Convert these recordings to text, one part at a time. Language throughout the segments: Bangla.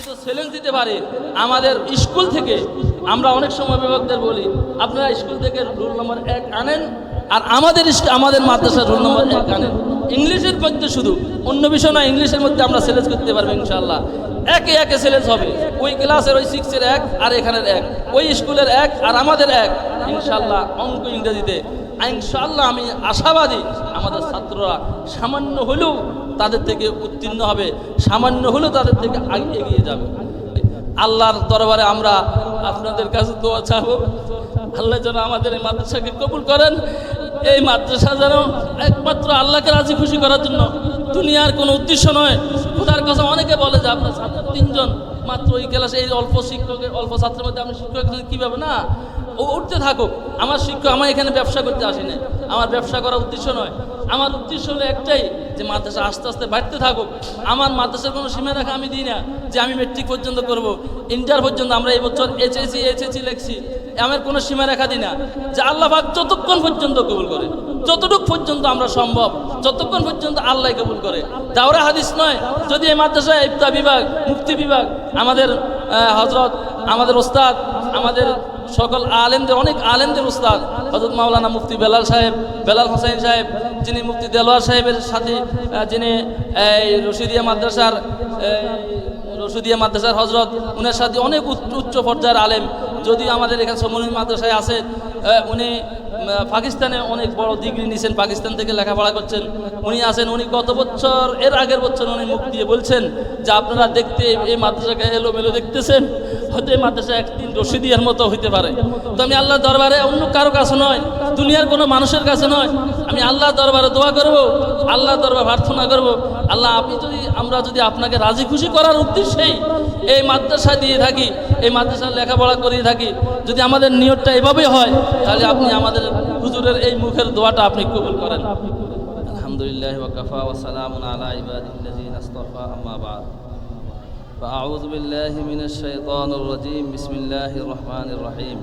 তো চ্যালেঞ্জ দিতে পারি আমাদের স্কুল থেকে। আমরা অনেক সময় অভিভাবকদের বলি আপনারা স্কুল থেকে রোল নম্বর 1 আনেন, আর আমাদের মাদ্রাসার রোল নম্বর 1 আনেন। ইংলিশের মধ্যে শুধু, অন্য বিষয় না, ইংলিশের মধ্যে আমরা চ্যালেঞ্জ করতে পারবো ইনশাআল্লাহ। একে একে চ্যালেঞ্জ হবে, ওই ক্লাসের ওই 6 এর 1 আর এখানের 1, ওই স্কুলের 1 আর আমাদের 1 ইনশাআল্লাহ। অঙ্ক ইংরেজিতে ইনশাআল্লাহ আমি আশাবাদী আমাদের ছাত্ররা সামান্য হলেও তাদের থেকে উত্তীর্ণ হবে, সামান্য হলেও তাদের থেকে এগিয়ে যাবে। আল্লাহর দরবারে আমরা আপনাদের কাছে দোয়া চাইব, আল্লাহ যেন আমাদের এই মাদ্রাসাকে কবুল করেন। এই মাদ্রাসা যেন একমাত্র আল্লাহকে রাজি খুশি করার জন্য, দুনিয়ার কোনো উদ্দেশ্য নয়। খোদার কথা অনেকে বলে যে আপনার ছাত্র 3 জন মাত্র এই ক্লাসে, এই অল্প শিক্ষকের অল্প ছাত্রের মধ্যে আপনি শিক্ষক কীভাবে না, ও উঠতে থাকুক। আমার শিক্ষক, আমার এখানে ব্যবসা করতে আসি না, আমার ব্যবসা করার উদ্দেশ্য নয়। আমার উদ্দেশ্য হলো একটাই যে মাদ্রাসা আস্তে আস্তে বাড়তে থাকুক। আমার মাদ্রাসার কোনো সীমারেখা আমি দিই না যে আমি মেট্রিক পর্যন্ত করব, ইন্টার পর্যন্ত। আমরা এই বছর এইচএসসি লিখছি, আমার কোনো সীমারেখা দিই না। যে আল্লাহ পাক যতক্ষণ পর্যন্ত কবুল করে, যতটুকু পর্যন্ত আমরা সম্ভব, যতক্ষণ পর্যন্ত আল্লাহ কবুল করে। দাওরা হাদিস নয়, যদি এই মাদ্রাসায় ইফতা বিভাগ, মুফতি বিভাগ, আমাদের হযরত, আমাদের ওস্তাদ, আমাদের সকল আলেমদের, অনেক আলেমদের উস্তাদ হযরত মাওলানা মুফতি বেলাল হোসেন সাহেব, যিনি মুফতি দেলোয়ার সাহেবের সাথে, যিনি এই রশিদিয়া মাদ্রাসার হজরত, উনার সাথে অনেক উচ্চ পর্যায়ের আলেম। যদি আমাদের এখানে সমন্বয় মাদ্রাসায় আছে, উনি পাকিস্তানে অনেক বড় ডিগ্রি নিয়েছেন, পাকিস্তান থেকে লেখাপড়া করছেন, উনি আছেন। উনি গত বছর, এর আগের বছর উনি মুখ দিয়ে বলছেন যে আপনারা দেখতে এই মাদ্রাসাকে এলোমেলো দেখতেছেন, হয়তো এই মাদ্রাসা একদিন রশিদিয়ার মতো হইতে পারে। তো আমি আল্লাহর দরবারে, অন্য কারো কাছে নয়, দুনিয়ার কোনো মানুষের কাছে নয়, আমি আল্লাহর দরবারে দোয়া করব, আল্লাহর দরবারে প্রার্থনা করব, আল্লাহ আমরা যদি আপনাকে রাজি খুশি করার উদ্দেশ্যেই এই মাদ্রাসা দিয়ে থাকি, এই মাদ্রাসার লেখাপড়া করিয়ে থাকি, যদি আমাদের নিয়তটা এভাবেই হয়, তাহলে আপনি আমাদের হুজুরের এই মুখের দোয়াটা আপনি কবুল করেন। আলহামদুলিল্লাহ ওয়া কাফা ওয়া সালামুন আলা ইবাদিল্লাযিনা ইসতাফা, আম্মা বা'দ। ফাআউযু বিল্লাহি মিনাশ শাইতানির রাজীম। বিসমিল্লাহির রহমানির রহিম।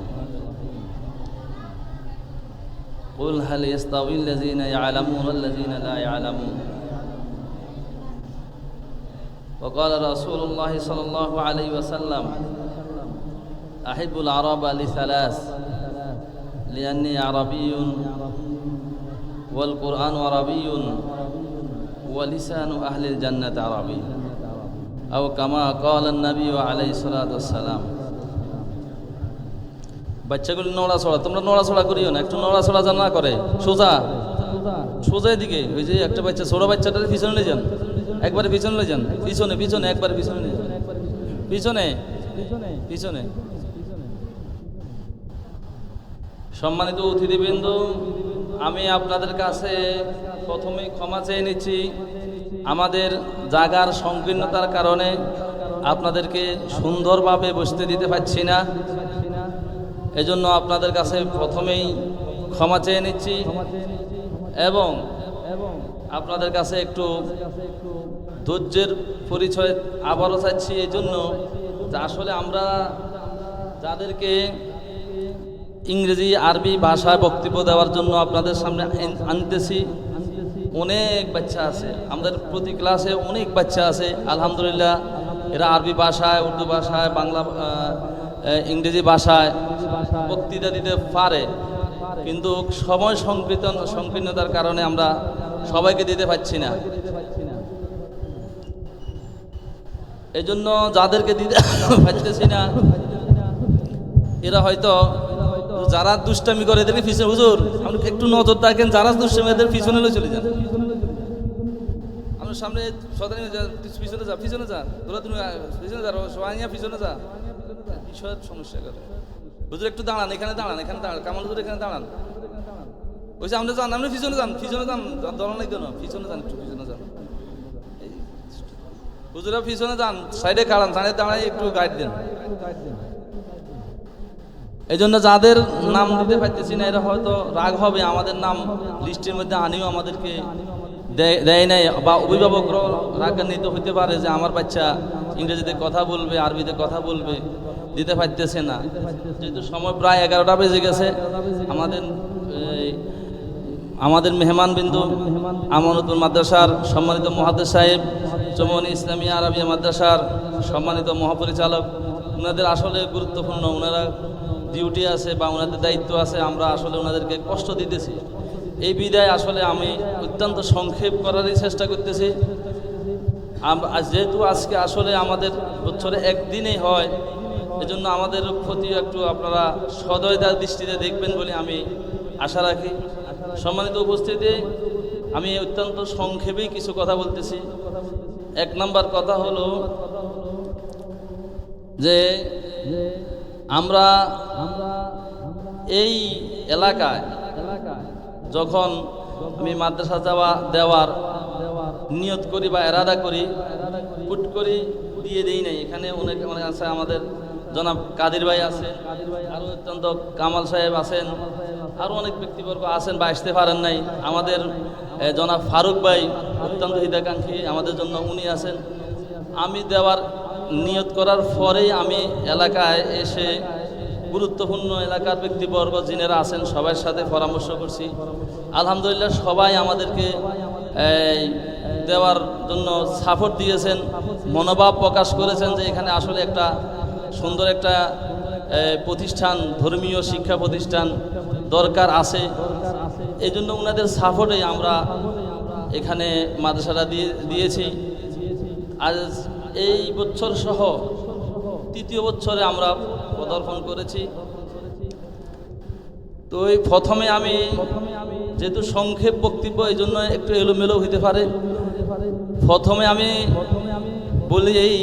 কুল হাল ইয়াস্তাউইল্লাযিনা ইয়া'লামুনা ওয়াল্লাযিনা লা ইয়া'লামুন। وقال رسول الله صلى الله عليه وسلم أحب العرب لثلاث لأني عربي والقرآن عربي ولسان أهل الجنة عربي أو كما قال النبي عليه الصلاة والسلام। বাচ্চাগুলো নড়াচড়া, তোমরা নড়াচড়া করিও না, একটু নড়াচড়া যেন না করে, সোজা দিকে। ওই যে একটা বাচ্চা, ছোট বাচ্চাটার পিছনে নিয়ে যান, একবারে পিছনে নিয়ে যান, পিছনে একবারে পিছনে নিয়ে যান, পিছনে। সম্মানিত অতিথিবৃন্দ, আমি আপনাদের কাছে প্রথমেই ক্ষমা চেয়ে নিচ্ছি। আমাদের জায়গার সংকীর্ণতার কারণে আপনাদেরকে সুন্দরভাবে বসতে দিতে পারছি না, এজন্য আপনাদের কাছে প্রথমেই ক্ষমা চেয়ে নিচ্ছি এবং আপনাদের কাছে একটু ধৈর্যের পরিচয় আবারও চাচ্ছি। এই জন্য যে আসলে আমরা যাদেরকে ইংরেজি আরবি ভাষায় বক্তব্য দেওয়ার জন্য আপনাদের সামনে আনতেছি, অনেক বাচ্চা আছে আমাদের, প্রতি ক্লাসে অনেক বাচ্চা আছে আলহামদুলিল্লাহ। এরা আরবি ভাষায়, উর্দু ভাষায়, বাংলা, ইংরেজি ভাষায় বক্তৃতা দিতে পারে, কিন্তু সময় সংকীর্ণতার কারণে আমরা সবাইকে দিতে পারছি না। এই জন্য যাদেরকে দিতে পারতেছি না, এরা হয়তো যারা দুষ্টামি করে এদেরকে পিছনে, হুজুর আপনি একটু নজর রাখেন, যারা দুষ্টামি এদের পিছনে চলে যান। আপনার সামনে সদানি পিছনে যা, তোরা তুমি পিছনে যা, সোয়াইয়া পিছনে যা, বিষয়ের সমস্যা করে। হুজুর একটু দাঁড়ান, এখানে দাঁড়ান, কামাল হুজুর এখানে দাঁড়ান। ওই যে আপনি যান, আপনি পিছনে যান, দলানের কেন, পিছনে যান, একটু পিছনে যান। হুজুরা পিছনে যান, সাইডে কাড়ান, দাঁড়ায় একটু গাইড দেন। এই জন্য যাদের নাম দিতে পারতেছি না, এরা হয়তো রাগ হবে, আমাদের নাম লিস্টের মধ্যে আনিও আমাদেরকে দেয় নাই, বা অভিভাবকরাও রাগান্বিত হইতে পারে যে আমার বাচ্চা ইংরেজিতে কথা বলবে, আরবিতে কথা বলবে, দিতে পারতেছে না। যেহেতু সময় প্রায় 11টা বেজে গেছে, আমাদের মেহমানবিন্দু আমানতুল মাদ্রাসার সম্মানিত মুহাদ্দিস সাহেব চৌমনি ইসলামিয়া আরবিয়া মাদ্রাসার সম্মানিত মহাপরিচালক, ওনাদের আসলে গুরুত্বপূর্ণ, ওনারা ডিউটি আছে বা ওনাদের দায়িত্ব আছে, আমরা আসলে ওনাদেরকে কষ্ট দিতেছি। এই বিদায় আসলে আমি অত্যন্ত সংক্ষেপ করারই চেষ্টা করতেছি। যেহেতু আজকে আসলে আমাদের বছরে একদিনেই হয়, এজন্য আমাদের প্রতি একটু আপনারা সদয়তার দৃষ্টিতে দেখবেন বলে আমি আশা রাখি। সম্মানিত উপস্থিতি, আমি অত্যন্ত সংক্ষেপেই কিছু কথা বলতেছি। এক নম্বর কথা হলো যে আমরা এই এলাকায় যখন আমি মাদ্রাসা দেওয়ার নিয়ত করি বা এরাদা করি, হুট করে দিয়ে দেই নাই। এখানে অনেক আছে, আমাদের জনাব কাদির ভাই আছে, আরও অত্যন্ত কামাল সাহেব আছেন, আরও অনেক ব্যক্তিবর্গ আছেন বা আসতে পারেন নাই। আমাদের জনাব ফারুক ভাই অত্যন্ত হিতাকাঙ্ক্ষী আমাদের জন্য, উনি আছেন। আমি দেওয়ার নিয়ত করার পরেই আমি এলাকায় এসে গুরুত্বপূর্ণ এলাকার ব্যক্তিবর্গ যিনারা আছেন সবার সাথে পরামর্শ করছি। আলহামদুলিল্লাহ সবাই আমাদেরকে দেওয়ার জন্য সাপোর্ট দিয়েছেন, মনোভাব প্রকাশ করেছেন যে এখানে আসলে একটা সুন্দর একটা প্রতিষ্ঠান, ধর্মীয় শিক্ষা প্রতিষ্ঠান দরকার আছে। এই জন্য ওনাদের সাপোর্টে আমরা এখানে মাদ্রাসাটা দিয়েছি। আজ এই বছর সহ তৃতীয় বছরে আমরা পদার্পণ করেছি। তো এই প্রথমে আমি যেহেতু সংক্ষেপ বক্তব্য, এই জন্য একটু এলোমেলো হইতে পারে। প্রথমে আমি বলি এই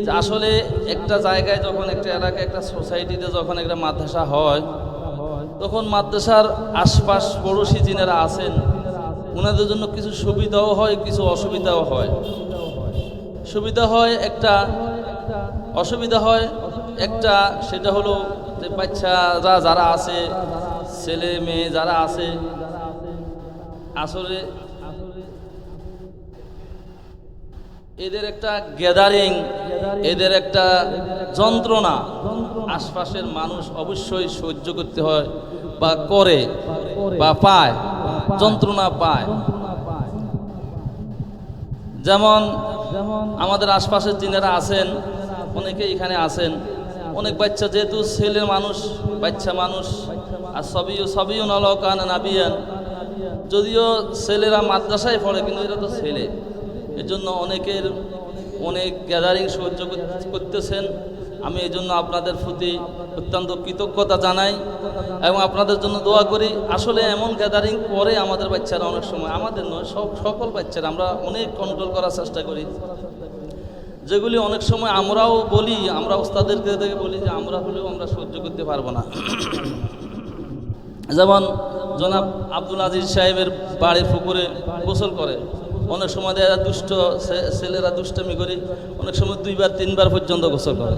যে আসলে একটা জায়গায় যখন একটা এলাকায় একটা সোসাইটিতে যখন একটা মাদ্রাসা হয়, তখন মাদ্রাসার আশপাশ পড়োশি যিনারা আছেন ওনাদের জন্য কিছু সুবিধাও হয়, কিছু অসুবিধাও হয়। সুবিধা হয় একটা, অসুবিধা হয় একটা, সেটা হলো যে বাচ্চারা যারা আছে, ছেলে মেয়ে যারা আছে, আসলে এদের একটা গ্যাদারিং, এদের একটা যন্ত্রণা আশপাশের মানুষ অবশ্যই সহ্য করতে হয় বা করে বা পায়, যন্ত্রণা পায়। যেমন আমাদের আশপাশের যিনারা আছেন অনেকে এখানে আছেন, অনেক বাচ্চা, যেহেতু ছেলে মানুষ, বাচ্চা মানুষ, আর সবিও নলকান নাবিয়ান, যদিও ছেলেরা মাদ্রাসায় পড়ে কিন্তু এরা তো ছেলে, এজন্য অনেকের অনেক গ্যাদারিং সহ্য করতেছেন। আমি এই জন্য আপনাদের প্রতি অত্যন্ত কৃতজ্ঞতা জানাই এবং আপনাদের জন্য দোয়া করি। আসলে এমন গ্যাদারিং করে আমাদের বাচ্চারা অনেক সময়, আমাদের নয়, সকল বাচ্চারা আমরা অনেক কন্ট্রোল করার চেষ্টা করি, যেগুলি অনেক সময় আমরাও বলি, আমরা ওস্তাদেরকে দেখে বলি যে আমরা হলেও আমরা সহ্য করতে পারবো না। যেমন জনাব আব্দুল আজিজ সাহেবের বাড়ির পুকুরে গোসল করে, অনেক সময় এরা দুষ্ট ছেলেরা দুষ্টামি করে, অনেক সময় 2বার 3বার পর্যন্ত গোসল করে,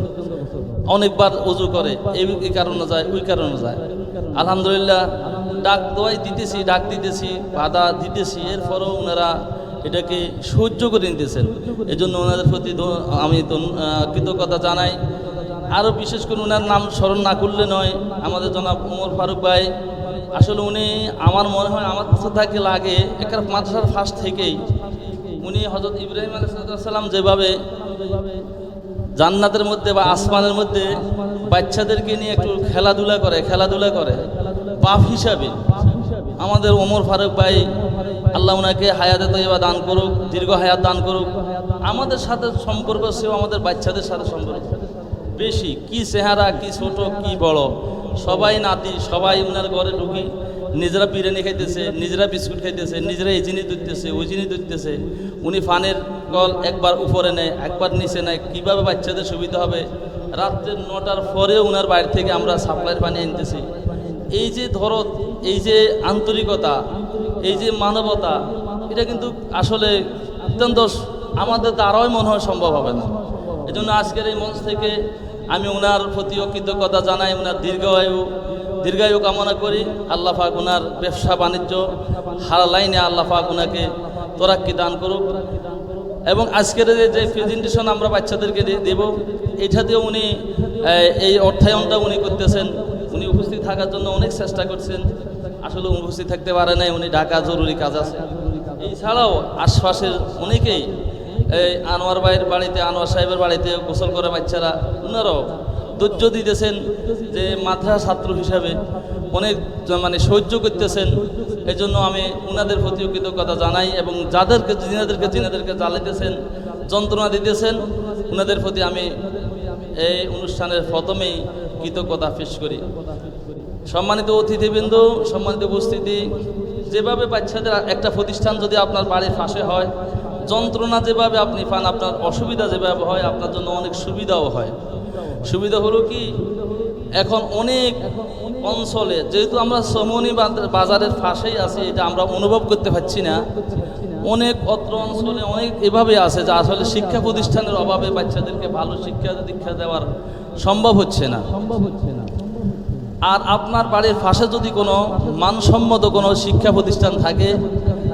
অনেকবার উজু করে, এই কারণে যায়, ওই কারণে যায়। আলহামদুলিল্লাহ ডাক দিতেছি, বাধা দিতেছি, এরপরেও ওনারা এটাকে সহ্য করে নিতেছেন। এই জন্য ওনাদের প্রতি আমি কৃতজ্ঞতা জানাই। আরও বিশেষ করে ওনার নাম স্মরণ না করলে নয়, আমাদের জনাব ওমর ফারুক ভাই, আসলে উনি আমার মনে হয় আমার কাছে থাকে লাগে একটা মাদ্রাসার ফার্স্ট থেকেই উনি হযরত ইব্রাহিম আলাইহিস সালাম যেভাবে জান্নাতের মধ্যে বা আসমানের মধ্যে বাচ্চাদেরকে নিয়ে একটু খেলাধুলা করে বাপ হিসাবে আমাদের ওমর ফারুক ভাই, আল্লাহ ওনাকে হায়াতে তৈবা দান করুক, দীর্ঘ হায়াত দান করুক। আমাদের সাথে সম্পর্ক সেও আমাদের বাচ্চাদের সাথে সম্পর্ক বেশি, কি চেহারা, কি ছোট কি বড়, সবাই নাতি, সবাই ওনার ঘরে ঢুকি, নিজেরা বিরিয়ানি খাইতেছে, নিজেরা বিস্কুট খাইতেছে, নিজেরা এই জিনিস ধরতেছে, ওই জিনিস ধরতেছে। উনি ফানের কল একবার উপরে নেয়, একবার নিচে নেয়, কীভাবে বাচ্চাদের সুবিধা হবে। রাত্রে 9টার পরেও ওনার বাইরে থেকে আমরা সাপ্লাইয়ের পানি আনতেছি। এই যে ধরত, এই যে আন্তরিকতা, এই যে মানবতা, এটা কিন্তু আসলে অত্যন্ত আমাদের দ্বারাই মনে হয় সম্ভব হবে না। এই জন্য আজকের এই মঞ্চ থেকে আমি ওনার প্রতিও কৃতজ্ঞতা জানাই, ওনার দীর্ঘায়ু কামনা করি। আল্লাহ পাক ওনার ব্যবসা বাণিজ্য হার লাইনে আল্লাহ পাক ওনাকে তরাক্কি দান করুক। এবং আজকের যে প্রেজেন্টেশন আমরা বাচ্চাদেরকে দেব, এটাতেও উনি এই অর্থায়নটা উনি করতেছেন। উনি উপস্থিত থাকার জন্য অনেক চেষ্টা করছেন, আসলে উপস্থিত থাকতে পারে নাই, উনি ঢাকা জরুরি কাজ আছে। এছাড়াও আশপাশের অনেকেই এই আনোয়ার ভাইয়ের বাড়িতে, আনোয়ার সাহেবের বাড়িতে গোসল করে বাচ্চারা, ওনারাও ধৈর্য দিতেছেন যে মাদ্রাসা ছাত্র হিসাবে অনেক মানে সহ্য করতেছেন। এই জন্য আমি ওনাদের প্রতিও কৃতজ্ঞতা জানাই, এবং যিনাদেরকে জ্বালাইতেছেন, যন্ত্রণা দিতেছেন, ওনাদের প্রতি আমি এই অনুষ্ঠানের প্রথমেই কৃতজ্ঞতা পেশ করি। সম্মানিত অতিথিবৃন্দ, সম্মানিত উপস্থিতি, যেভাবে বাচ্চাদের একটা প্রতিষ্ঠান যদি আপনার বাড়ির পাশে হয়, যন্ত্রণা যেভাবে আপনি পান, আপনার অসুবিধা যেভাবে হয়, আপনার জন্য অনেক সুবিধাও হয়। সুবিধা হলো কি, এখন অনেক অঞ্চলে, যেহেতু আমরা সমনি বাজারের পাশেই আছি, এটা আমরা অনুভব করতে পারছি না, অনেক অত্র অঞ্চলে অনেক এভাবে আছে যে আসলে শিক্ষা প্রতিষ্ঠানের অভাবে বাচ্চাদেরকে ভালো শিক্ষা দীক্ষা দেওয়ার সম্ভব হচ্ছে না। আর আপনার বাড়ির পাশে যদি কোনো মানসম্মত কোনো শিক্ষা প্রতিষ্ঠান থাকে,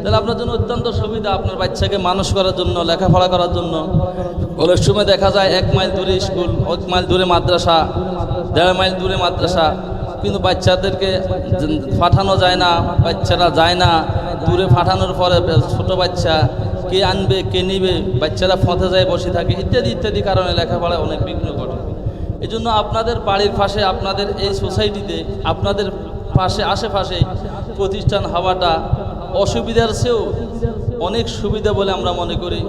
তাহলে আপনার জন্য অত্যন্ত সুবিধা, আপনার বাচ্চাকে মানুষ করার জন্য, লেখাপড়া করার জন্য। অনেক সময় দেখা যায় 1 মাইল দূরে স্কুল, 1 মাইল দূরে মাদ্রাসা, 1.5 মাইল দূরে মাদ্রাসা, কিন্তু বাচ্চাদেরকে পাঠানো যায় না, বাচ্চারা যায় না। দূরে পাঠানোর পরে ছোট বাচ্চা কে আনবে, কে নিবে, বাচ্চারা পথে যায় বসে থাকে, ইত্যাদি ইত্যাদি কারণে লেখাপড়ায় অনেক বিঘ্ন ঘটে। এই জন্য আপনাদের বাড়ির পাশে, আপনাদের এই সোসাইটিতে, আপনাদের পাশে আশেপাশে প্রতিষ্ঠান হওয়াটা অসুবিধার চেয়েও অনেক সুবিধা বলে আমরা মনে করি।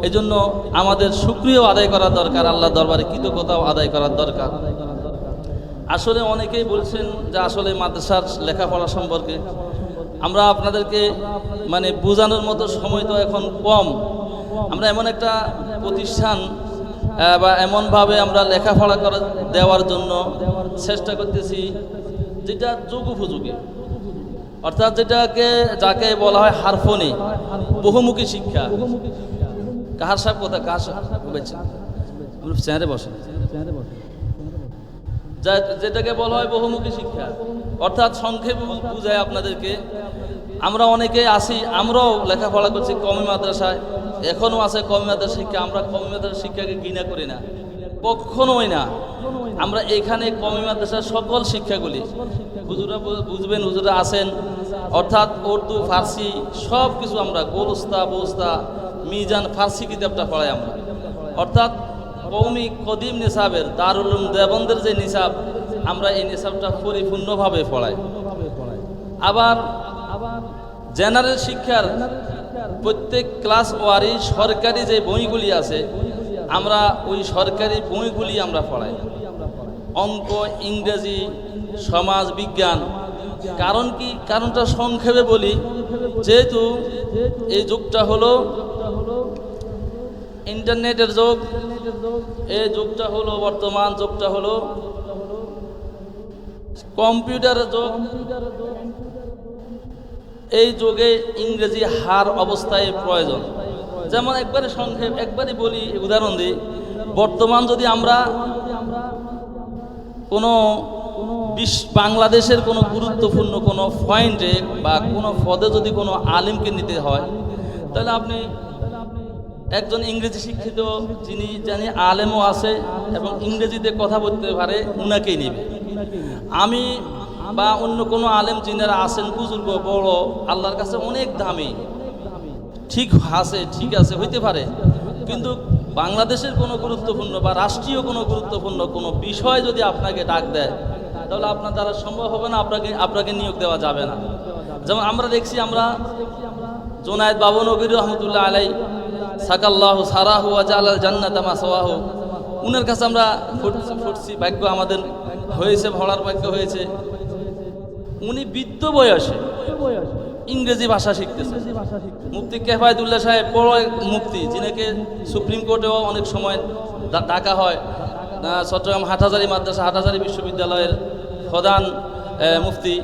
এই জন্য আমাদের শুকরিয়াও আদায় করা দরকার, আল্লাহর দরবারে কৃতজ্ঞতাও আদায় করার দরকার। আসলে অনেকেই বলছেন যে আসলে মাদ্রাসার লেখাপড়া সম্পর্কে আমরা আপনাদেরকে মানে বোঝানোর মতো সময় তো এখন কম। আমরা এমন একটা প্রতিষ্ঠান বা এমনভাবে আমরা লেখাপড়া করে দেওয়ার জন্য চেষ্টা করতেছি যেটা যুগোপযোগী, অর্থাৎ যাকে বলা হয় হারফনি, বহুমুখী শিক্ষা। কাহার সাহেব কোথায়, কাহার চেহারে বসে, যেটাকে বলা হয় বহুমুখী শিক্ষা, অর্থাৎ সংক্ষেপে বুঝায় আপনাদেরকে। আমরা অনেকে আসি, আমরাও লেখাপড়া করছি কওমি মাদ্রাসায়, এখনও আছে কওমি মাদ্রাসা শিক্ষা। আমরা কওমি মাদ্রাসা শিক্ষাকে ঘৃণা করি না, কখনোই না। আমরা এখানে কওমি মাদ্রাসার সকল শিক্ষাগুলি হুজুরা বুঝবেন, হুজুরা আছেন, অর্থাৎ উর্দু, ফার্সি সব কিছু আমরা গোলস্তা, বোস্তা, মিজান, ফার্সি কিতাবটা পড়াই আমরা। অর্থাৎ কওমি কদিম নিসাবের, দারুল উলুম দেওবন্দের যে নিসাব, আমরা এই নিসাবটা পরিপূর্ণভাবে পড়াই। আবার জেনারেল শিক্ষার প্রত্যেক ক্লাস ওয়ারি সরকারি যে বইগুলি আছে, আমরা ওই সরকারি বইগুলি আমরা পড়াই। অঙ্ক, ইংরেজি, সমাজ বিজ্ঞান। কারণ কি, কারণটা সংক্ষেপে বলি, যেহেতু এই যুগটা হলো ইন্টারনেটের যুগ, এই যুগটা হলো বর্তমান যুগটা হলো কম্পিউটারের যুগ। এই যুগে ইংরেজি হার অবস্থায় প্রয়োজন। যেমন একবারে সংক্ষেপ, একবারে বলি, উদাহরণ দিই। বর্তমান যদি আমরা কোনো বাংলাদেশের কোনো গুরুত্বপূর্ণ কোনো পয়েন্টে বা কোনো পদে যদি কোনো আলিমকে নিতে হয়, তাহলে আপনি একজন ইংরেজি শিক্ষিত যিনি আলেমও আছে এবং ইংরেজিতে কথা বলতে পারে, উনাকেই নেবে। আমি বা অন্য কোনো আলেম যিনারা আছেন, বুজুর্গ, বড়, আল্লাহর কাছে অনেক দামি, ঠিক আছে হইতে পারে, কিন্তু বাংলাদেশের কোনো গুরুত্বপূর্ণ বা রাষ্ট্রীয় কোনো গুরুত্বপূর্ণ কোনো বিষয় যদি আপনাকে ডাক দেয়, তাহলে আপনার দ্বারা সম্ভব হবে না, আপনাকে নিয়োগ দেওয়া যাবে না। যেমন আমরা দেখছি, আমরা জুনায়েদ বাবনগরী রহমতুল্লাহ আলাই, সাকাল্লাহু সারাহু ওয়া জালাল জান্নাতা মাসওয়াহু, উনার কাছে আমরা ফুটছি, ভাগ্য আমাদের হয়েছে, ভরার ভাগ্য হয়েছে। উনি বৃদ্ধ বয়সে ইংরেজি ভাষা শিখতেছে। মুফতি কেফায়েতুল্লাহ সাহেব, বড় মুফতি, যিনাকে সুপ্রিম কোর্টেও অনেক সময় ডাকা হয়, চট্টগ্রাম হাটহাজারী মাদ্রাসা, হাটহাজারী বিশ্ববিদ্যালয়ের প্রধান মুফতি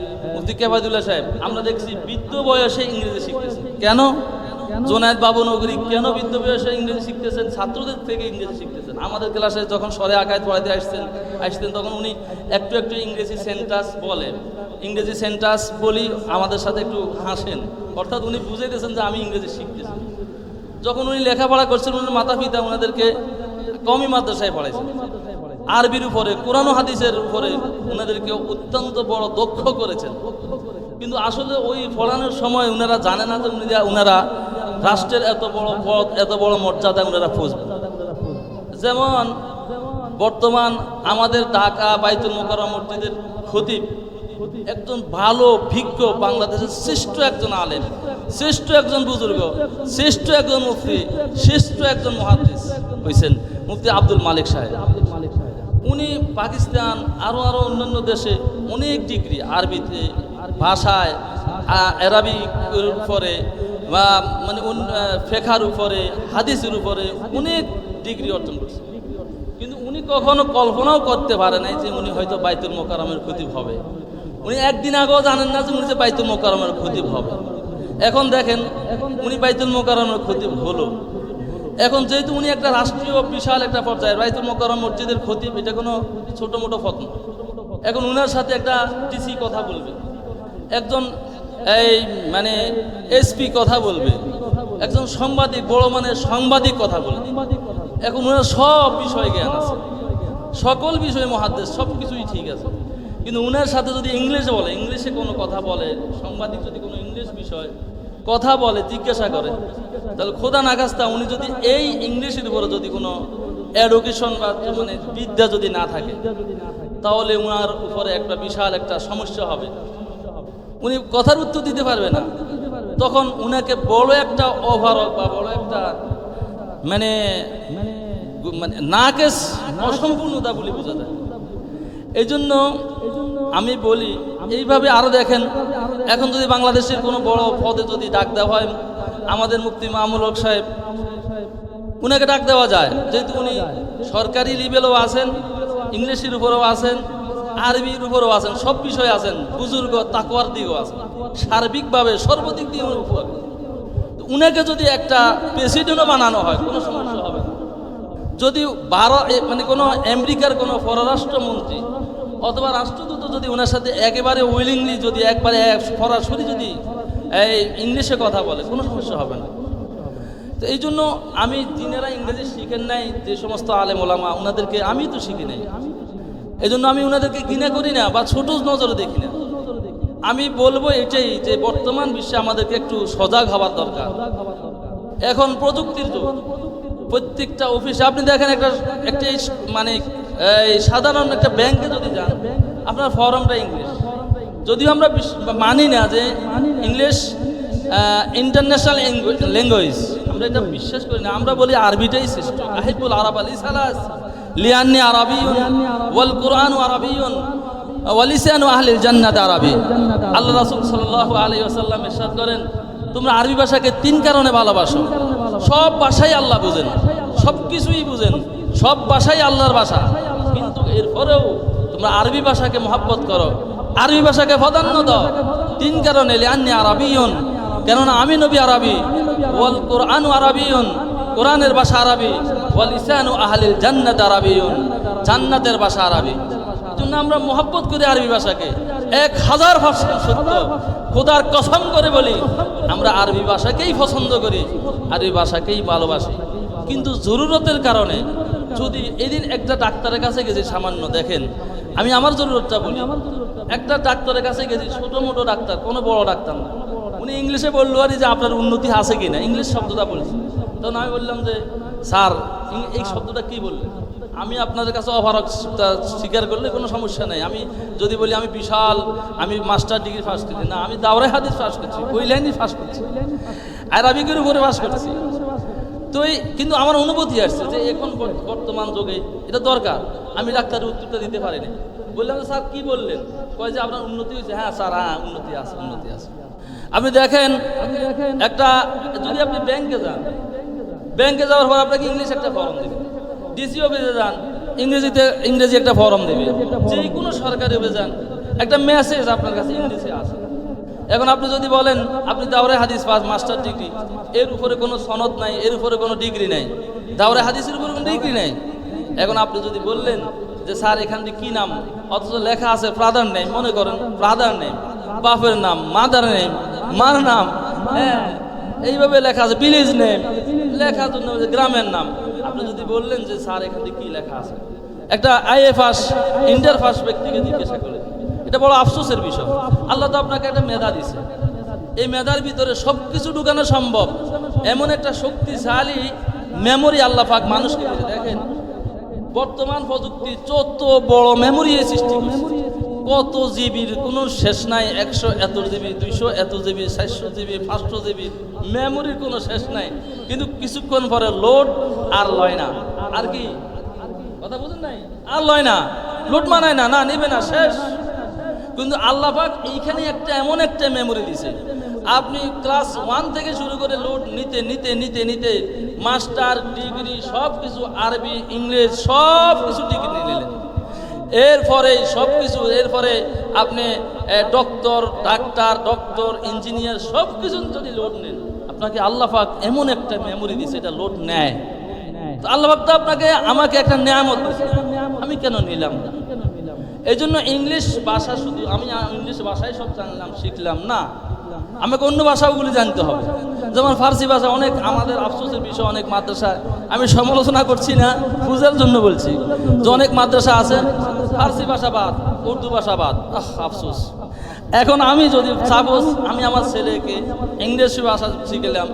কেফায়েতুল্লাহ সাহেব, আমরা দেখছি বৃদ্ধ বয়সে ইংরেজি শিখতেছে। কেন? জুনায়েদ বাবনগরী কেন বৃদ্ধ বয়সে ইংরেজি শিখতেছেন? ছাত্রদের থেকে ইংরেজি শিখতেছেন। আমাদের ক্লাসে যখন সরে আকায়েত পড়াতে আসতেন তখন উনি একটু একটু ইংরেজি সেন্টেন্স বলেন, ইংরেজি সেন্টেন্স বলি, আমাদের সাথে একটু হাসেন, অর্থাৎ উনি বুঝাইতেছেন যে আমি ইংরেজি শিখতেছি। যখন উনি লেখাপড়া করছেন, উনি মাতা পিতা ওনাদেরকে কওমি মাদ্রাসায় পড়াইছেন, আরবির উপরে, কোরআন ও হাদিসের উপরে ওনাদেরকে অত্যন্ত বড় দক্ষ করেছেন। কিন্তু আসলে ওই পড়ানোর সময় ওনারা জানে না যে ওনারা রাষ্ট্রের এত বড় পদ, এত বড় মর্যাদা ওনারা খুঁজবে। যেমন বর্তমান আমাদের ঢাকা বাইতুল মোকাররম মসজিদের খতিব একজন ভালো বিজ্ঞ, বাংলাদেশের শ্রেষ্ঠ একজন আলেম, শ্রেষ্ঠ একজন বুজুর্গ, শ্রেষ্ঠ একজন মুফতি, শ্রেষ্ঠ একজন মুহাদ্দিস হয়েছেন মুফতি আব্দুল মালিক সাহেব। উনি পাকিস্তান আরও অন্যান্য দেশে অনেক ডিগ্রি, আরবিতে, ভাষায়, আরবির উপরে বা মানে ফেখার উপরে, হাদিসের উপরে অনেক ডিগ্রি অর্জন করছে। কিন্তু উনি কখনো কল্পনাও করতে পারে নাই যে উনি হয়তো বাইতুল মোকাররমের খতিব হবে। উনি একদিন আগেও জানেন না যে উনি যে বাইতুল মোকাররমের খতিব হবে। এখন দেখেন উনি বাইতুল মোকাররমের খতিব হলো। এখন যেহেতু উনি একটা রাষ্ট্রীয় বিশাল একটা পর্যায়ে বাইতুল মোকাররম মসজিদের খতিব, এটা কোনো ছোটো মোটো ফত না। এখন উনার সাথে একটা ডিসি কথা বলবে, একজন এই মানে এসপি কথা বলবে, একজন সাংবাদিক, বড় মানের সাংবাদিক কথা বলবে। এখন ওনার সব বিষয় জ্ঞান আছে, সকল বিষয়ে মুহাদ্দিস, সব কিছুই ঠিক আছে। কিন্তু উনার সাথে যদি ইংলিশে বলে, ইংলিশে কোনো কথা বলে, সাংবাদিক যদি কোনো ইংলিশ বিষয় কথা বলে, জিজ্ঞাসা করে, তাহলে খোদা নাখাস্তা উনি যদি এই ইংলিশের উপরে যদি কোনো এডুকেশন বা মানে বিদ্যা যদি না থাকে, তাহলে উনার উপরে একটা বিশাল একটা সমস্যা হবে। উনি কথার উত্তর দিতে পারবে না। তখন উনাকে বড় একটা ওভারঅল বা বড় একটা মানে মানে নাকেস অসম্পূর্ণতা বলে বোঝা যায়। এই জন্য আমি বলি এইভাবে আরো দেখেন, এখন যদি বাংলাদেশের কোনো বড় পদে যদি ডাক দেওয়া হয়, আমাদের মুফতি মামুনুল হক সাহেব, উনাকে ডাক দেওয়া যায়, যেহেতু উনি সরকারি লেভেলেও আছেন, ইংলিশের উপরেও আছেন, আরবির উপরেও আছেন, সব বিষয়ে আছেন, বুজুর্গ তাকওয়ার দিকেও আছেন, সার্বিকভাবে সর্বদিক দিয়ে উপর। উনাকে যদি একটা প্রেসিডেন্টও বানানো হয় কোনো সমস্যা হবে না। যদি মানে কোনো আমেরিকার কোনো পররাষ্ট্রমন্ত্রী অথবা রাষ্ট্রদূত যদি ওনার সাথে একেবারে উইলিংলি যদি একবারে সরাসরি যদি এই ইংলিশে কথা বলে, কোনো সমস্যা হবে না। তো এই জন্য আমি যিনারা ইংরেজি শিখেন নাই, যে সমস্ত আলেম ওলামা, ওনাদেরকে আমি তো শিখি নাই, এই জন্য আমি ওনাদেরকে ঘৃণা করি না বা ছোট নজরে দেখি না। আমি বলবো এটাই যে বর্তমান বিশ্বে আমাদেরকে একটু সজাগ হওয়ার দরকার। এখন প্রযুক্তির যুগ, প্রত্যেকটা অফিসে আপনি দেখেন একটা মানে সাধারণ একটা ব্যাংকে যদি যান, আপনার ফর্মটা ইংলিশ। যদিও আমরা মানি না যে ইংলিশ ইন্টারন্যাশনাল ল্যাঙ্গুয়েজ, আমরা এটা বিশ্বাস করি না। আমরা বলি আরবিটাই শ্রেষ্ঠ। আহিবুল আরব আলী সালাস লিয়ান্নি আরবিয়ুন ওয়াল কুরআন আরবিয়ুন ওয়ালিসানু আহলিল জান্নাত আরবি। আল্লাহ রাসূল সাল্লাল্লাহু আলাইহি ওয়াসাল্লাম ইরশাদ করেন, তোমরা আরবি ভাষাকে 3 কারণে ভালোবাসো। সব ভাষাই আল্লাহ বুঝেন, সব কিছুই বুঝেন, সব ভাষাই আল্লাহর ভাষা, কিন্তু এরপরেও তোমরা আরবি ভাষাকে মহব্বত করো, আরবি ভাষাকে প্রাধান্য দাও। 3 কারণে, লিআন্নি আরবিয়ুন, কেননা আমি নবী আরবি, ওয়াল কুরআনু আরবিয়ুন, কোরআনের ভাষা আরবি, ওয়াল লিসানু আহলিল জান্নাত আরবিয়ুন, জান্নাতের ভাষা আরবি। জন্য আমরা মহব্বত করি আরবি ভাষাকে, 1000% সত্য, খোদার কসম করে বলি, আমরা আরবি ভাষাকেই পছন্দ করি, আরবি ভাষাকেই ভালোবাসি। কিন্তু জরুরতের কারণে যদি এদিন একটা ডাক্তারের কাছে গেছি, সামান্য দেখেন, আমি আমার জরুরতটা বলি, একটা ডাক্তারের কাছে গেছি, ছোট মোটো ডাক্তার, কোনো বড় ডাক্তার না, উনি ইংলিশে বললো আর যে আপনার উন্নতি আছে কিনা, ইংলিশ শব্দটা বলছি। তখন আমি বললাম যে স্যার এই শব্দটা কি বললেন? আমি আপনাদের কাছে অভারক স্বীকার করলে কোনো সমস্যা নেই। আমি যদি বলি আমি বিশাল, আমি মাস্টার ডিগ্রি ফার্স্ট করছি না, আমি দাওরাই হাদিস পাস করছি, ওই লাইনই ফার্স্ট করছি, আরবিকের উপরে পাস করছি। তো কিন্তু আমার অনুভূতি আসছে যে এখন বর্তমান যুগে এটা দরকার। আমি ডাক্তারের উত্তরটা দিতে পারি না। বললাম স্যার কি বললেন? কয় যে আপনার উন্নতি হয়েছে। হ্যাঁ স্যার, হ্যাঁ উন্নতি আছে, উন্নতি আছে। আপনি দেখেন একটা, যদি আপনি ব্যাংকে যান, ব্যাংকে যাওয়ার পর আপনাকে ইংলিশ একটা ফর্ম দেবে, ডিসি অফিসে যান, ইংরেজি একটা ফর্ম দেবে, যে কোনো সরকারি অফিসে যান, একটা মেসেজ আপনার কাছে ইংলিশে আসে। এখন আপনি যদি বলেন আপনি দাওরাই হাদিস পাস, মাস্টার ডিগ্রি, এর উপরে কোনো সনদ নাই, এর উপরে কোনো ডিগ্রি নাই, দাওরাই হাদিসের উপরে কোনো ডিগ্রি নাই। এখন আপনি যদি বললেন যে স্যার এখান থেকে কী নাম, অথচ লেখা আছে ফাদার নেম, মনে করেন ফাদার নেম, বাপের নাম, মাদার নেম, মার নাম, হ্যাঁ এইভাবে লেখা আছে, ভিলেজ নেম লেখা, জন্য গ্রামের নাম। আপনি যদি বললেন যে স্যার এখান থেকে কী লেখা আছে, একটা আইএ পাস, ইন্টার পাস ব্যক্তিকে জিজ্ঞাসা করেন, এটা বড় আফসোসের বিষয়। আল্লাহ তো আপনাকে একটা মেধা দিছে, এই মেধার ভিতরে সব কিছু ঢুকানো সম্ভব, এমন একটা শক্তিশালী মেমোরি আল্লাহ পাক মানুষকে দিয়েছে। দেখেন বর্তমান প্রযুক্তি যত বড় মেমোরি সৃষ্টি করছে, কত জিবির কোনো শেষ নাই, 100 এত জিবি, 200 এত জিবি, 400 জিবি, 500 জিবি মেমোরির কোনো শেষ নাই। কিন্তু কিছুক্ষণ পরে লোড আর লয় না। আর কি কথা বুঝেন নাই? আর লয় না, লোড মানায় না, না নেবে না, শেষ। কিন্তু আল্লাহ পাক এইখানে একটা এমন একটা মেমোরি দিছে, আপনি ক্লাস 1 থেকে শুরু করে লোড নিতে নিতে নিতে নিতে মাস্টার ডিগ্রি সব কিছু, আরবি ইংলিশ সব কিছু ডিগ্রি নিলেন। এরপরে সব কিছু, এরপরে আপনি ডাক্তার ইঞ্জিনিয়ার সব কিছু যদি লোড নেন, আপনাকে আল্লাহ পাক এমন একটা মেমোরি দিছে, এটা লোড নেয়। তো আল্লাহ পাক তো আমাকে একটা নিয়ামত দিছে, আমি কেন নিলাম না? এই জন্য ইংলিশ ভাষা শুধু আমি ইংলিশ ভাষায় সব জানলাম শিখলাম না, আমাকে অন্য ভাষাগুলি জানতে হবে। যেমন ফার্সি ভাষা, অনেক আমাদের আফসোসের বিষয়, অনেক মাদ্রাসায়, আমি সমালোচনা করছি না, বুঝার জন্য বলছি যে অনেক মাদ্রাসা আছে ফার্সি ভাষা বাদ, উর্দু ভাষা বাদ, আফসোস। এখন আমি যদি সাপোজ আমি আমার ছেলেকে ইংলিশ ভাষা শিখালাম,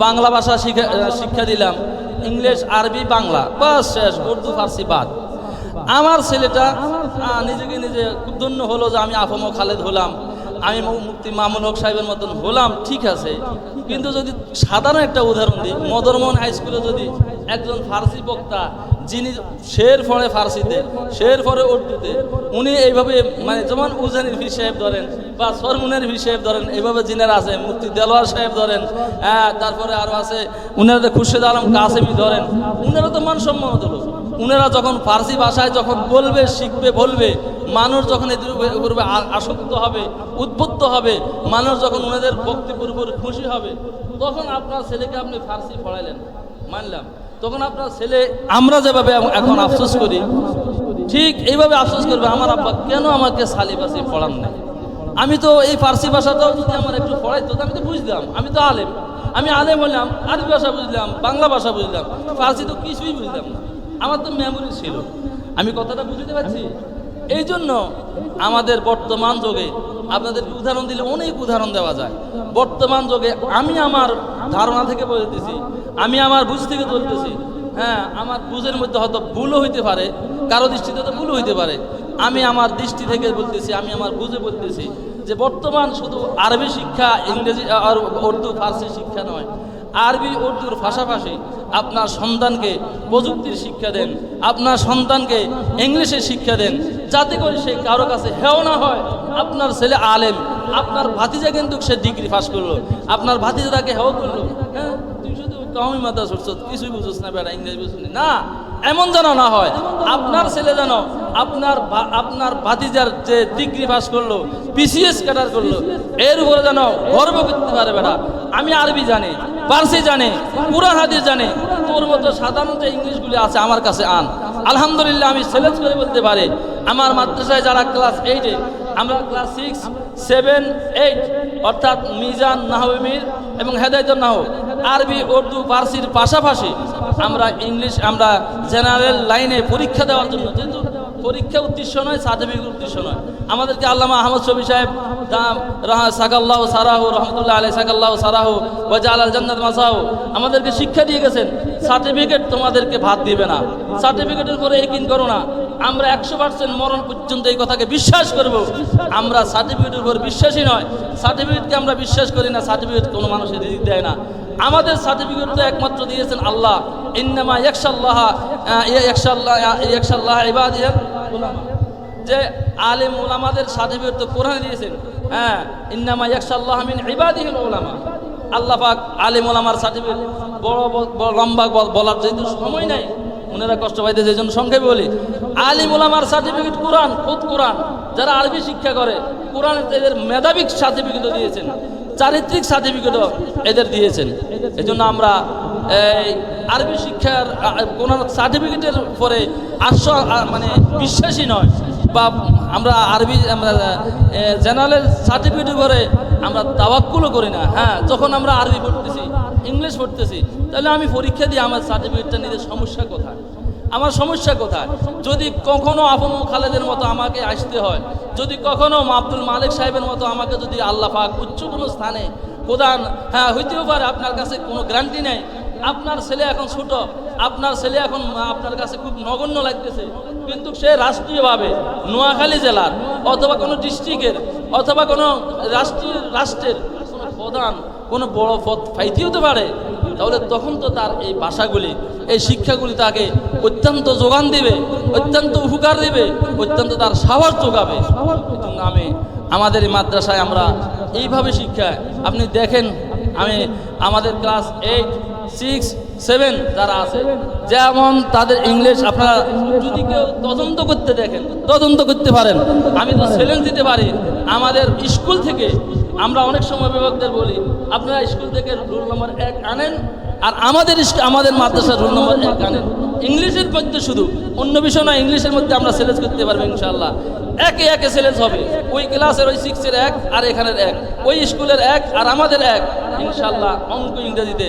বাংলা ভাষা শিক্ষা দিলাম, ইংলিশ আরবি বাংলা বাস শেষ, উর্দু ফার্সি বাদ। আমার ছেলেটা নিজেকে নিজে খুব ধন্য হলো যে আমি আফম খালেদ হলাম, আমি মুফতি মামুন হক সাহেবের মতন হলাম, ঠিক আছে। কিন্তু যদি সাধারণ একটা উদাহরণ দিই, মদরমোহন হাই স্কুলে যদি একজন ফার্সি বক্তা, যিনি শের পড়ে ফার্সিতে, শের পড়ে উর্দুতে, উনি এইভাবে মানে যেমন উজানির ফি সাহেব ধরেন বা সরমুনের ফি সাহেব ধরেন, এইভাবে যিনারা আছে, মুফতি দেলোয়ার সাহেব ধরেন, তারপরে আরও আছে উনারা খুরশেদ আলম কাসেমি ধরেন, উনারা তো মানসম্মত হলো। উনারা যখন ফার্সি ভাষায় যখন বলবে, শিখবে, বলবে, মানুষ যখন এদের উপর আসক্ত হবে, উদ্বুদ্ধ হবে, মানুষ যখন ওনাদের বক্তব্যের উপর খুশি হবে, তখন আপনার ছেলেকে আপনি ফার্সি পড়াইলেন, মানলাম। তখন আপনার ছেলে, আমরা যেভাবে এখন আফসোস করি, ঠিক এইভাবে আফসোস করবে, আমার আব্বা কেন আমাকে সালিবাসি পড়ান নাই। আমি তো এই ফার্সি ভাষাটাও যদি আমার একটু পড়াইতো, আমি তো বুঝলাম, আমি তো আলেম, আমি আলেম হলাম, আরবি ভাষা বুঝলাম, বাংলা ভাষা বুঝলাম, ফার্সি তো কিছুই বুঝলাম না। আমার তো মেমোরি ছিল। আমি কথাটা বুঝতে পারছি। এই জন্য আমাদের বর্তমান যুগে আপনাদেরকে উদাহরণ দিলে অনেক উদাহরণ দেওয়া যায়। বর্তমান যুগে আমি আমার ধারণা থেকে বলতেছি, আমি আমার বুঝ থেকে বলতেছি, হ্যাঁ আমার বুঝের মধ্যে হয়তো ভুলও হইতে পারে, কারো দৃষ্টিতে তো ভুলও হইতে পারে, আমি আমার দৃষ্টি থেকে বলতেছি, আমি আমার বুঝে বলতেছি যে বর্তমান শুধু আরবি শিক্ষা, ইংরেজি আর উর্দু ফার্সি শিক্ষা নয়, আরবি উর্দুর পাশাপাশি আপনার সন্তানকে প্রযুক্তির শিক্ষা দেন, আপনার সন্তানকে ইংলিশের শিক্ষা দেন, যাতে করে সে কারো কাছে হেও না হয়। আপনার ছেলে আলেম, আপনার ভাতিজা কিন্তু সে ডিগ্রি পাস করলো, আপনার ভাতিজা তাকে হেও করলো, হ্যাঁ তুই শুধু কাউমি মাথা ছুটছ, কিছুই বুঝোস না, বেড়া ইংরেজি বুঝলি না, এমন যেন না হয়। আপনার ছেলে যেন আপনার ভাতিজার যে ডিগ্রি পাস করলো, বিসিএস ক্যাডার করলো, এর উপরে যেন গর্ব করতে পারে, বেড়া আমি আরবি জানি, ফার্সি জানে, কুরআন হাদিস জানে, তোর মতো সাধারণ যে ইংলিশগুলি আছে আমার কাছে আন। আলহামদুলিল্লাহ আমি চ্যালেঞ্জ করে বলতে পারি, আমার মাদ্রাসায় যারা ক্লাস 8-এ, আমরা ক্লাস 6, 7, 8 অর্থাৎ মিজান, নাহমির এবং হেদায়েতুন নাহু, আরবি উর্দু ফার্সির পাশাপাশি আমরা ইংলিশ, আমরা জেনারেল লাইনে পরীক্ষা দেওয়ার জন্য, যেহেতু পরীক্ষা উদ্দেশ্য নয়, সার্টিফিকেট উদ্দেশ্য নয়, আমাদেরকে আল্লামা আহমদ শফি সাহেব সাকাল্লাহু সারাহু রহমতুল্লাহ আলাইহি সাকাল্লাহু সারাহু ওয়া জাআলাল জান্নাত মাসাহু আমাদেরকে শিক্ষা দিয়ে গেছেন, সার্টিফিকেট তোমাদেরকে ভাত দিবে না, সার্টিফিকেটের উপরে ইয়াকিন করো না। আমরা 100% মরণ পর্যন্ত এই কথাকে বিশ্বাস করব। আমরা সার্টিফিকেটের উপর বিশ্বাসী নয়, সার্টিফিকেটকে আমরা বিশ্বাস করি না, সার্টিফিকেট কোনো মানুষের রিজিক দেয় না। আমাদের সার্টিফিকেট তো একমাত্র দিয়েছেন আল্লাহ, ইন্নামা ইয়াখশাল্লাহ ইবাদিয়াল উলামা, যে আলেম ওলামাদের সার্টিফিকেট তো কোরআনে দিয়েছেন, হ্যাঁ ইন্নামা ইয়াখশাল্লাহ মিন ইবাদিহিল উলামা। আল্লাহ পাক আলেম ওলামার সার্টিফিকেট বড় লম্বা বলার যেহেতু সময় নাই, ওনারা কষ্ট পাইতেছে, এই জন্য সংক্ষেপে বলি, আলিম ওলামার সার্টিফিকেট কোরআন, খুদ কোরআন। যারা আরবি শিক্ষা করে, কোরআন এদের মেধাবিক সার্টিফিকেটও দিয়েছেন, চারিত্রিক সার্টিফিকেটও এদের দিয়েছেন। এই জন্য আমরা এই আরবি শিক্ষার কোন সার্টিফিকেটের পরে মানে বিশ্বাসী নয়, বা আমরা আরবি জেনারেল সার্টিফিকেটের পরে আমরা তাওয়াক্কুলও করি না। হ্যাঁ যখন আমরা আরবি পড়তেছি, ইংলিশ পড়তেছি, তাহলে আমি পরীক্ষা দিয়ে আমার সার্টিফিকেটটা নিতে সমস্যা কোথায়? আমার সমস্যা কোথায়? যদি কখনো আফম খালেদের মতো আমাকে আসতে হয়, যদি কখনো আব্দুল মালিক সাহেবের মতো আমাকে যদি আল্লাহ পাক উচ্চতম স্থানে প্রধান, হ্যাঁ হইতেও পারে, আপনার কাছে কোনো গ্যারান্টি নেই। আপনার ছেলে এখন ছোট, আপনার ছেলে এখন আপনার কাছে খুব নগণ্য লাগতেছে, কিন্তু সে রাষ্ট্রীয়ভাবে নোয়াখালী জেলার অথবা কোনো ডিস্ট্রিক্টের অথবা কোনো রাষ্ট্রের কোনো প্রধান, কোনো বড় পদ পাইতে হতে পারে। তাহলে তখন তো তার এই ভাষাগুলি, এই শিক্ষাগুলি তাকে অত্যন্ত যোগান দেবে, অত্যন্ত উপকার দেবে, অত্যন্ত তার সাহস যোগাবে। এই জন্য আমাদের এই মাদ্রাসায় আমরা এইভাবে শিক্ষা, আপনি দেখেন, আমাদের ক্লাস 8, 6, 7 যারা আছে, যেমন তাদের ইংলিশ আপনারা যদি কেউ তদন্ত করতে দেখেন, তদন্ত করতে পারেন, আমি তো চ্যালেঞ্জ দিতে পারি। আমাদের স্কুল থেকে আমরা অনেক সময় অভিভাবকদের বলি, আপনারা স্কুল থেকে রোল নম্বর 1 আনেন, আর আমাদের মাদ্রাসার রোল নম্বর 1 আনেন। ইংলিশের মধ্যে শুধু, অন্য বিষয় না, ইংলিশের মধ্যে আমরা সিলেক্ট করতে পারবো ইনশাআল্লাহ। একে একে সিলেক্ট হবে, ওই ক্লাসের ওই 6-এর 1 আর এখানের 1, ওই স্কুলের 1 আর আমাদের 1, ইনশাআল্লাহ অঙ্ক ইংরেজিতে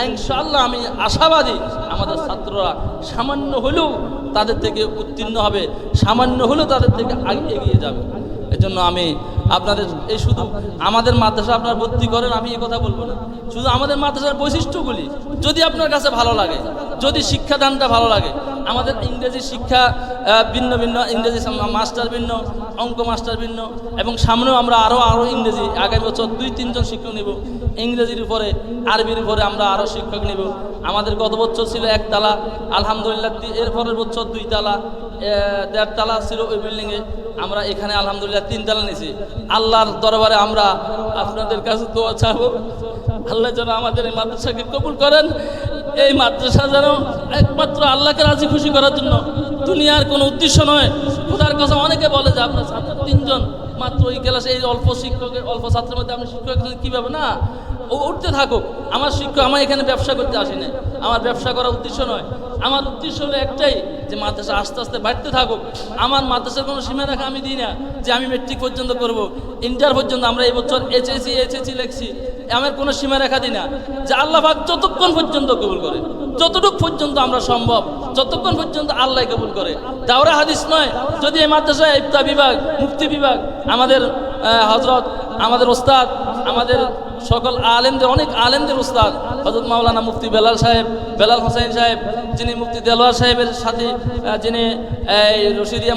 ইনশাআল্লাহ আমি আশাবাদী আমাদের ছাত্ররা সামান্য হলেও তাদের থেকে উত্তীর্ণ হবে, সামান্য হলেও তাদের থেকে এগিয়ে যাবে। এজন্য আমি আপনাদের এই শুধু আমাদের মাদ্রাসা আপনার ভর্তি করেন, আমি এই কথা বলবো না, শুধু আমাদের মাদ্রাসার বৈশিষ্ট্যগুলি যদি আপনার কাছে ভালো লাগে, যদি শিক্ষাদানটা ভালো লাগে, আমাদের ইংরেজি শিক্ষা ভিন্ন ভিন্ন, ইংরেজি মাস্টার ভিন্ন, অঙ্ক মাস্টার ভিন্ন, এবং সামনেও আমরা আরও ইংরেজি আগামী বছর 2-3 জন শিক্ষক নেব। ইংরেজির উপরে, আরবির উপরে আমরা আরও শিক্ষক নেব। আমাদের গত বছর ছিল 1 তালা, আলহামদুলিল্লাহ এর পরের বছর 2 তালা, 1.5 তালা ছিল ওই বিল্ডিংয়ে, আমরা এখানে আলহামদুলিল্লাহ 3 তালা নিয়েছি। আল্লাহর দরবারে আমরা আপনাদের কাছে দোয়া চাবো, আল্লাহ যেন আমাদের এই মাদ্রাসাকে কবুল করেন। এই মাদ্রাসা যেন একমাত্র আল্লাহকে রাজি খুশি করার জন্য, দুনিয়ার কোনো উদ্দেশ্য নয়। খোদার কথা অনেকে বলে যে আপনার ছাত্র 3 জন মাত্র এই ক্লাসে, এই অল্প ছাত্রের মধ্যে আপনি শিক্ষক কীভাবে, না, ও উঠতে থাকুক। আমার শিক্ষক, আমার এখানে ব্যবসা করতে আসেনি, আমার ব্যবসা করার উদ্দেশ্য নয়। আমার উদ্দেশ্য হলো একটাই, যে মাদ্রাসা আস্তে আস্তে বাড়তে থাকুক। আমার মাদ্রাসার কোনো সীমা রেখা আমি দিই না যে আমি মেট্রিক পর্যন্ত করব, ইন্টার পর্যন্ত। আমরা এই বছর এইচএসসি লিখছি, আমার কোনো সীমা রেখা দিই না, যে আল্লাহ পাক যতক্ষণ পর্যন্ত কবুল করে, যতটুকু পর্যন্ত আমরা সম্ভব, যতক্ষণ পর্যন্ত আল্লাহ কবুল করে। দাওরা হাদিস নয়, যদি এই মাদ্রাসায় ইফতা বিভাগ, মুফতি বিভাগ, আমাদের হযরত, আমাদের ওস্তাদ, আমাদের সকল আলেমদের, অনেক আলেমদের উস্তাদ হযরত মাওলানা মুফতি বেলাল হোসেন সাহেব, যিনি মুফতি দেলোয়ার সাহেবের সাথে, যিনি এই রশিদিয়া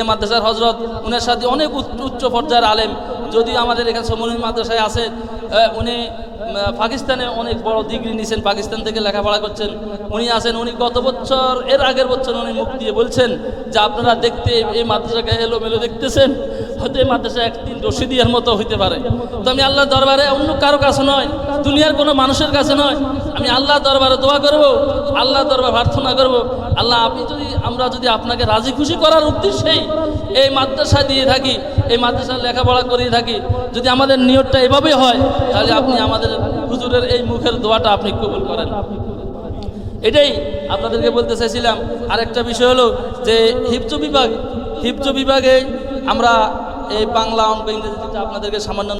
মাদ্রাসার হজরত, উনার সাথে অনেক উচ্চ পর্যায়ের আলেম। যদি আমাদের এখানে সমন্বয় মাদ্রাসায় আছে, উনি পাকিস্তানে অনেক বড় ডিগ্রি নিয়েছেন, পাকিস্তান থেকে লেখাপড়া করছেন, উনি আছেন। উনি গত বছর, এর আগের বছর উনি মুখ দিয়ে বলছেন যে আপনারা দেখতে এই মাদ্রাসাকে এলোমেলো দেখতেছেন, হয়তো এই মাদ্রাসা একদিন রশিদিয়ার মতো হইতে পারে। তো আমি আল্লাহর দরবারে, অন্য কারো কাছে নয়, দুনিয়ার কোনো মানুষের কাছে নয়, আমি আল্লাহর দরবারে দোয়া করব, আল্লাহর দরবারে প্রার্থনা করব, আল্লাহ আমরা যদি আপনাকে রাজি খুশি করার উদ্দেশ্যেই এই মাদ্রাসা দিয়ে থাকি, এই মাদ্রাসার লেখাপড়া করিয়ে থাকি, যদি আমাদের নিয়তটা এভাবে হয়, তাহলে আপনি আমাদের হুজুরের এই মুখের দোয়াটা আপনি কবুল করেন। এটাই আপনাদেরকে বলতে চাইছিলাম। আরেকটা বিষয় হলো যে হিফজ বিভাগে আমরা এই বাংলা, অঙ্ক, ইংরেজিটা আপনাদেরকে সামান্য